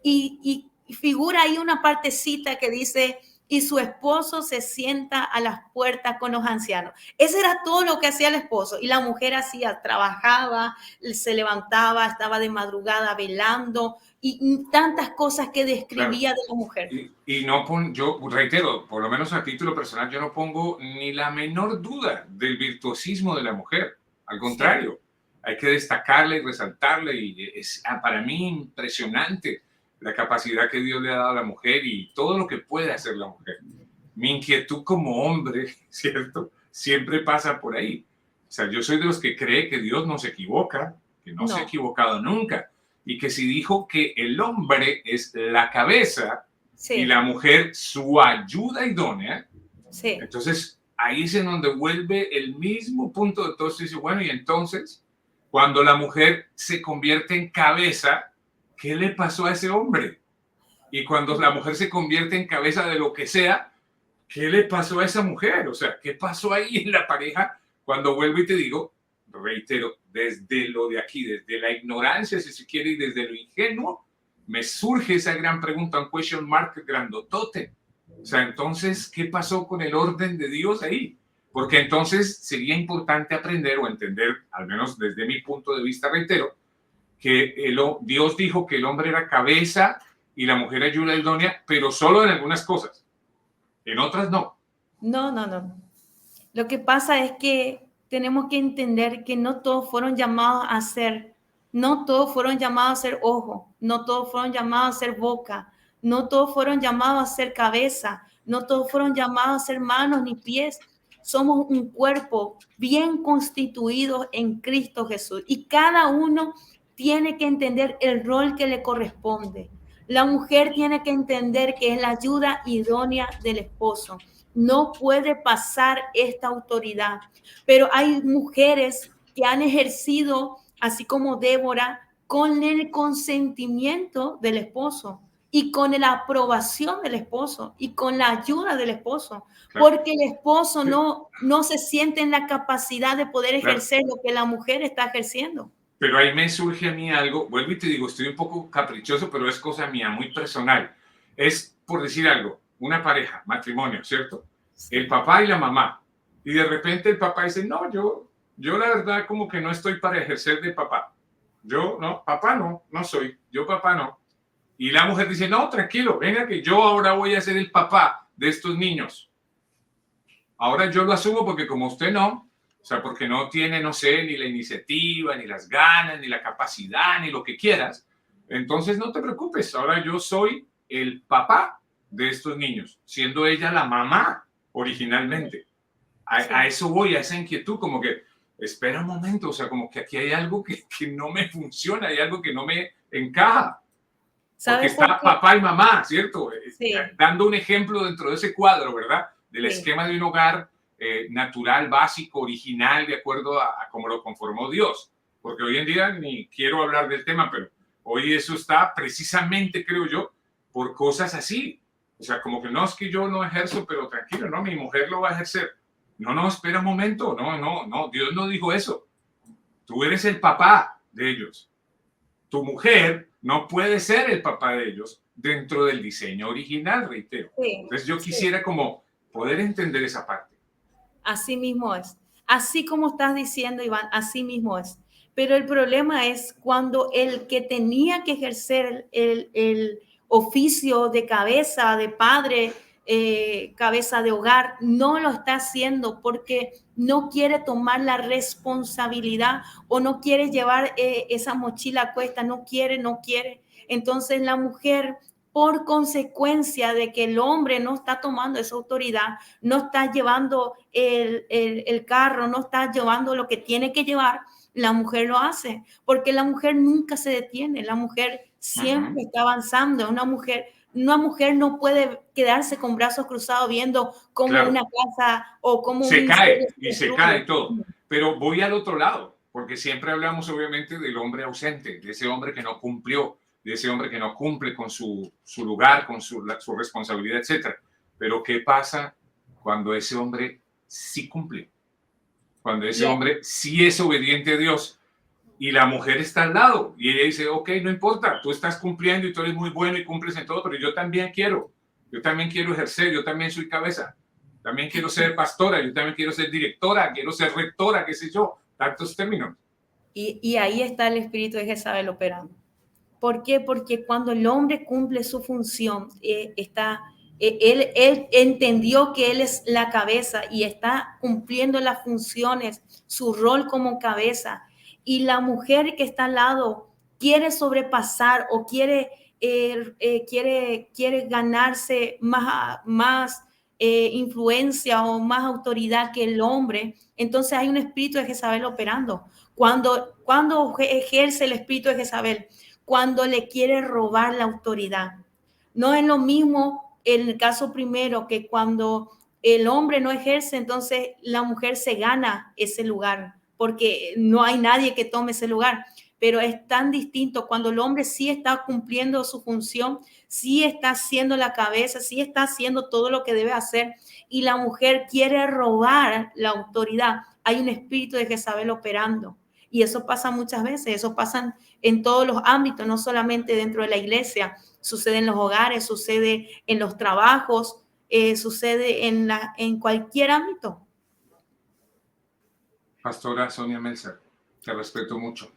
Y figura ahí una partecita que dice, y su esposo se sienta a las puertas con los ancianos. Ese era todo lo que hacía el esposo. Y la mujer hacía, trabajaba, se levantaba, estaba de madrugada velando y tantas cosas que Claro. describía de la mujer. Y no yo reitero, por lo menos a título personal, yo no pongo ni la menor duda del virtuosismo de la mujer. Al Sí. contrario, hay que destacarle y resaltarle. Y es para mí impresionante la capacidad que Dios le ha dado a la mujer y todo lo que puede hacer la mujer. Mi inquietud como hombre, ¿cierto? Siempre pasa por ahí. O sea, yo soy de los que cree que Dios no se equivoca, que no se ha No, equivocado nunca. y que si dijo que el hombre es la cabeza y Sí, la mujer su ayuda idónea, sí. entonces ahí es en donde vuelve el mismo punto de todo esto y dice, bueno, y entonces, cuando la mujer se convierte en cabeza, ¿qué le pasó a ese hombre? Y cuando la mujer se convierte en cabeza de lo que sea, ¿qué le pasó a esa mujer? O sea, ¿qué pasó ahí en la pareja? Cuando vuelvo y te digo, reitero, desde lo de aquí, desde la ignorancia, si se quiere, y desde lo ingenuo, me surge esa gran pregunta, un question mark grandotote. O sea, entonces, ¿qué pasó con el orden de Dios ahí? Porque entonces sería importante aprender o entender, al menos desde mi punto de vista, reitero, que Dios dijo que el hombre era cabeza y la mujer ayuda idónea, pero solo en algunas cosas, en otras no. No, no, no. Lo que pasa es que tenemos que entender que no todos fueron llamados a ser, no todos fueron llamados a ser ojo, no todos fueron llamados a ser boca, no todos fueron llamados a ser cabeza, no todos fueron llamados a ser manos ni pies. Somos un cuerpo bien constituido en Cristo Jesús y cada uno tiene que entender el rol que le corresponde. La mujer tiene que entender que es la ayuda idónea del esposo. No puede pasar esta autoridad. Pero hay mujeres que han ejercido, así como Débora, con el consentimiento del esposo y con la aprobación del esposo y con la ayuda del esposo, Claro. porque el esposo no se siente en la capacidad de poder ejercer lo que la mujer está ejerciendo. Pero ahí me surge a mí algo, vuelvo y te digo, estoy un poco caprichoso, pero es cosa mía, muy personal. Es, por decir algo, una pareja, matrimonio, ¿cierto? El papá y la mamá. Y de repente el papá dice, no, yo la verdad como que no estoy para ejercer de papá. Yo, no, papá no soy, yo papá no. Y la mujer dice, no, tranquilo, venga que yo ahora voy a ser el papá de estos niños. Ahora yo lo asumo porque como usted no, o sea, porque no tiene, no sé, ni la iniciativa, ni las ganas, ni la capacidad, ni lo que quieras, entonces no te preocupes, ahora yo soy el papá de estos niños, siendo ella la mamá originalmente. A eso voy, a esa inquietud, como que, espera un momento, o sea, como que aquí hay algo que no me funciona, hay algo que no me encaja. Porque está papá y mamá, ¿cierto? Sí. Dando un ejemplo dentro de ese cuadro, ¿verdad? Del Sí. esquema de un hogar natural, básico, original, de acuerdo a cómo lo conformó Dios. Porque hoy en día ni quiero hablar del tema, pero hoy eso está precisamente, creo yo, por cosas así. O sea, como que no es que yo no ejerzo, pero tranquilo, no, mi mujer lo va a ejercer. No, espera un momento, no, Dios no dijo eso. Tú eres el papá de ellos. Tu mujer no puede ser el papá de ellos dentro del diseño original, reitero. Sí, Entonces yo quisiera como poder entender esa parte. Así mismo es. Así como estás diciendo, Iván, así mismo es. Pero el problema es cuando el que tenía que ejercer el oficio de cabeza, de padre, cabeza de hogar, no lo está haciendo porque no quiere tomar la responsabilidad o no quiere llevar esa mochila a cuesta, no quiere. Entonces la mujer, por consecuencia de que el hombre no está tomando esa autoridad, no está llevando el carro, no está llevando lo que tiene que llevar, la mujer lo hace, porque la mujer nunca se detiene, la mujer siempre está avanzando, una mujer no puede quedarse con brazos cruzados viendo cómo una casa o cómo se cae y se cae todo. Pero voy al otro lado, porque siempre hablamos obviamente del hombre ausente, de ese hombre que no cumplió, de ese hombre que no cumple con su lugar, con su responsabilidad, etc. Pero ¿qué pasa cuando ese hombre sí cumple? Cuando ese hombre sí es obediente a Dios y la mujer está al lado y ella dice, ok, no importa, tú estás cumpliendo y tú eres muy bueno y cumples en todo, pero yo también quiero ejercer, yo también soy cabeza, también quiero ser pastora, yo también quiero ser directora, quiero ser rectora, qué sé yo, tantos términos. Y ahí está el espíritu de Jezabel operando. ¿Por qué? Porque cuando el hombre cumple su función, él entendió que él es la cabeza y está cumpliendo las funciones, su rol como cabeza. Y la mujer que está al lado quiere sobrepasar o quiere ganarse más influencia o más autoridad que el hombre. Entonces hay un espíritu de Jezabel operando. Cuando ejerce el espíritu de Jezabel, cuando le quiere robar la autoridad. No es lo mismo en el caso primero, que cuando el hombre no ejerce, entonces la mujer se gana ese lugar, porque no hay nadie que tome ese lugar. Pero es tan distinto cuando el hombre sí está cumpliendo su función, sí está haciendo la cabeza, sí está haciendo todo lo que debe hacer, y la mujer quiere robar la autoridad. Hay un espíritu de Jezabel operando. Y eso pasa muchas veces, eso pasa en todos los ámbitos, no solamente dentro de la iglesia. Sucede en los hogares, sucede en los trabajos, sucede en cualquier ámbito. Pastora Sonia Melzer, te respeto mucho.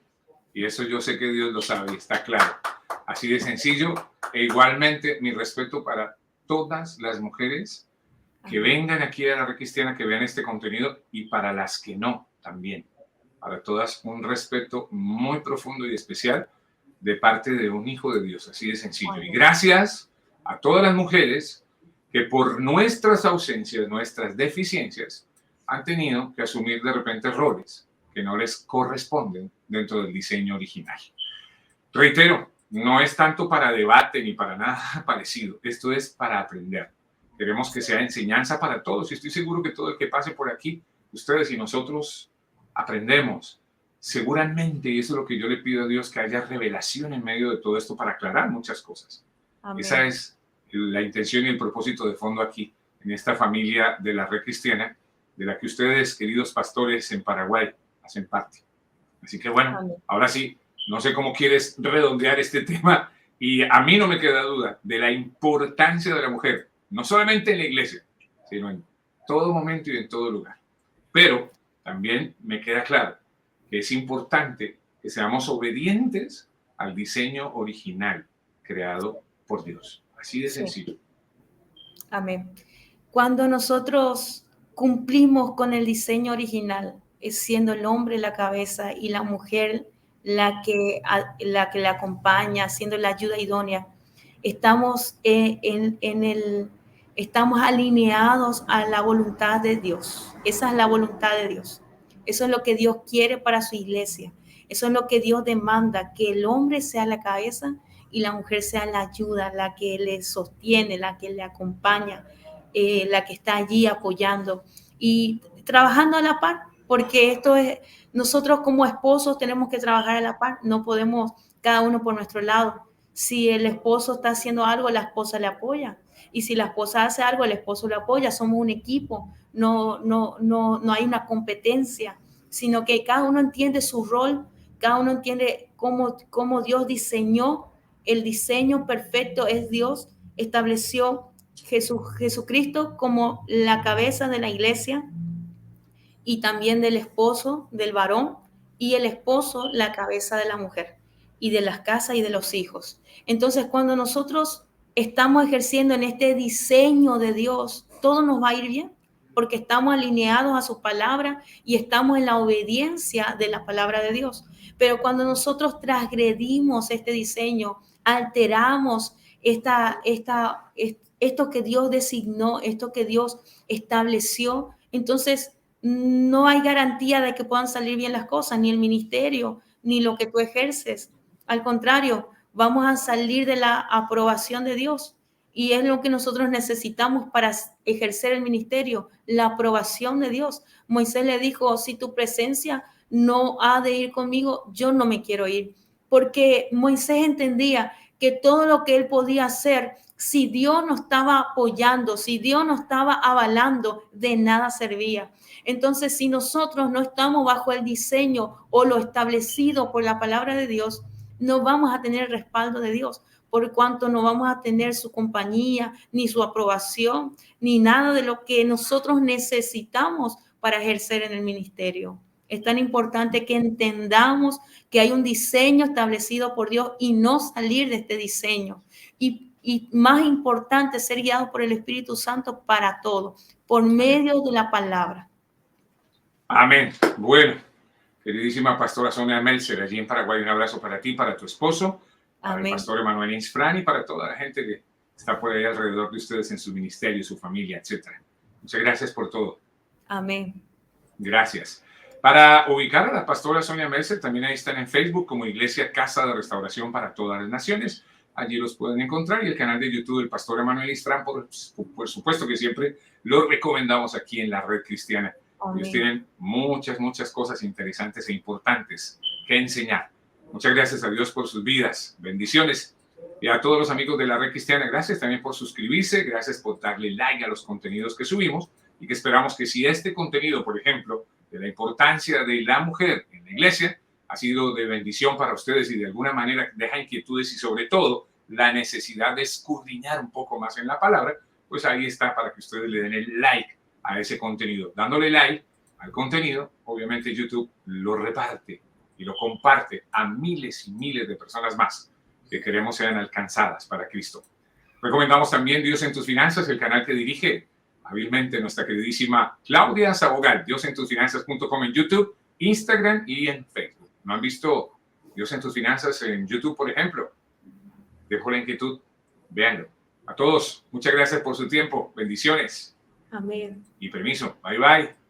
Y eso yo sé que Dios lo sabe y está claro. Así de sencillo. E igualmente mi respeto para todas las mujeres que vengan aquí a la Red Cristiana, que vean este contenido, y para las que no también. Para todas un respeto muy profundo y especial de parte de un hijo de Dios. Así de sencillo. Y gracias a todas las mujeres que por nuestras ausencias, nuestras deficiencias, han tenido que asumir de repente roles que no les corresponden dentro del diseño original. Reitero, no es tanto para debate ni para nada parecido. Esto es para aprender. Queremos que sea enseñanza para todos, y estoy seguro que todo el que pase por aquí, ustedes y nosotros, aprendemos. Seguramente, y eso es lo que yo le pido a Dios, que haya revelación en medio de todo esto para aclarar muchas cosas. Amén. Esa es la intención y el propósito de fondo aquí, en esta familia de la Red Cristiana, de la que ustedes, queridos pastores en Paraguay, hacen parte. Así que bueno, amén. Ahora sí, no sé cómo quieres redondear este tema, y a mí no me queda duda de la importancia de la mujer, no solamente en la iglesia, sino en todo momento y en todo lugar. Pero también me queda claro que es importante que seamos obedientes al diseño original creado por Dios. Así de sencillo. Sí. Amén. Cuando nosotros cumplimos con el diseño original, siendo el hombre la cabeza y la mujer la que le acompaña, siendo la ayuda idónea, estamos estamos alineados a la voluntad de Dios. Esa es la voluntad de Dios. Eso es lo que Dios quiere para su iglesia. Eso es lo que Dios demanda, que el hombre sea la cabeza y la mujer sea la ayuda, la que le sostiene, la que le acompaña, la que está allí apoyando y trabajando a la par, porque esto es, nosotros como esposos tenemos que trabajar a la par, no podemos cada uno por nuestro lado. Si el esposo está haciendo algo, la esposa le apoya, y si la esposa hace algo, el esposo le apoya. Somos un equipo, no hay una competencia, sino que cada uno entiende su rol, cada uno entiende cómo Dios diseñó. El diseño perfecto es Dios, estableció Jesucristo como la cabeza de la iglesia y también del esposo, del varón, y el esposo la cabeza de la mujer y de las casas y de los hijos. Entonces, cuando nosotros estamos ejerciendo en este diseño de Dios, todo nos va a ir bien, porque estamos alineados a su palabra y estamos en la obediencia de la palabra de Dios. Pero cuando nosotros transgredimos este diseño, alteramos esto que Dios designó, esto que Dios estableció, entonces no hay garantía de que puedan salir bien las cosas, ni el ministerio, ni lo que tú ejerces. Al contrario, vamos a salir de la aprobación de Dios, y es lo que nosotros necesitamos para ejercer el ministerio, la aprobación de Dios. Moisés le dijo, si tu presencia no ha de ir conmigo, yo no me quiero ir, porque Moisés entendía que todo lo que él podía hacer, si Dios no estaba apoyando, si Dios no estaba avalando, de nada servía. Entonces, si nosotros no estamos bajo el diseño o lo establecido por la palabra de Dios, no vamos a tener el respaldo de Dios, por cuanto no vamos a tener su compañía, ni su aprobación, ni nada de lo que nosotros necesitamos para ejercer en el ministerio. Es tan importante que entendamos que hay un diseño establecido por Dios y no salir de este diseño. Y más importante, ser guiados por el Espíritu Santo para todo, por medio de la palabra. Amén. Bueno, queridísima pastora Sonia Melzer, allí en Paraguay, un abrazo para ti, para tu esposo, para el pastor Emanuel Insfrán y para toda la gente que está por ahí alrededor de ustedes en su ministerio, su familia, etc. Muchas gracias por todo. Amén. Gracias. Para ubicar a la pastora Sonia Mercer, también ahí están en Facebook como Iglesia Casa de Restauración para Todas las Naciones. Allí los pueden encontrar, y el canal de YouTube del pastor Emanuel Istrán, por supuesto que siempre lo recomendamos aquí en la Red Cristiana. Amén. Ellos tienen muchas cosas interesantes e importantes que enseñar. Muchas gracias a Dios por sus vidas. Bendiciones. Y a todos los amigos de la Red Cristiana, gracias también por suscribirse, gracias por darle like a los contenidos que subimos, y que esperamos que si este contenido, por ejemplo, de la importancia de la mujer en la iglesia, ha sido de bendición para ustedes y de alguna manera deja inquietudes y sobre todo la necesidad de escudriñar un poco más en la palabra, pues ahí está para que ustedes le den el like a ese contenido. Dándole like al contenido, obviamente YouTube lo reparte y lo comparte a miles y miles de personas más que queremos sean alcanzadas para Cristo. Recomendamos también Dios en tus finanzas, el canal que dirige hábilmente nuestra queridísima Claudia Sabogal, diosentusfinanzas.com en YouTube, Instagram y en Facebook. ¿No han visto Dios en tus finanzas en YouTube, por ejemplo? Dejo la inquietud, véanlo. A todos, muchas gracias por su tiempo, bendiciones. Amén. Y permiso, bye bye.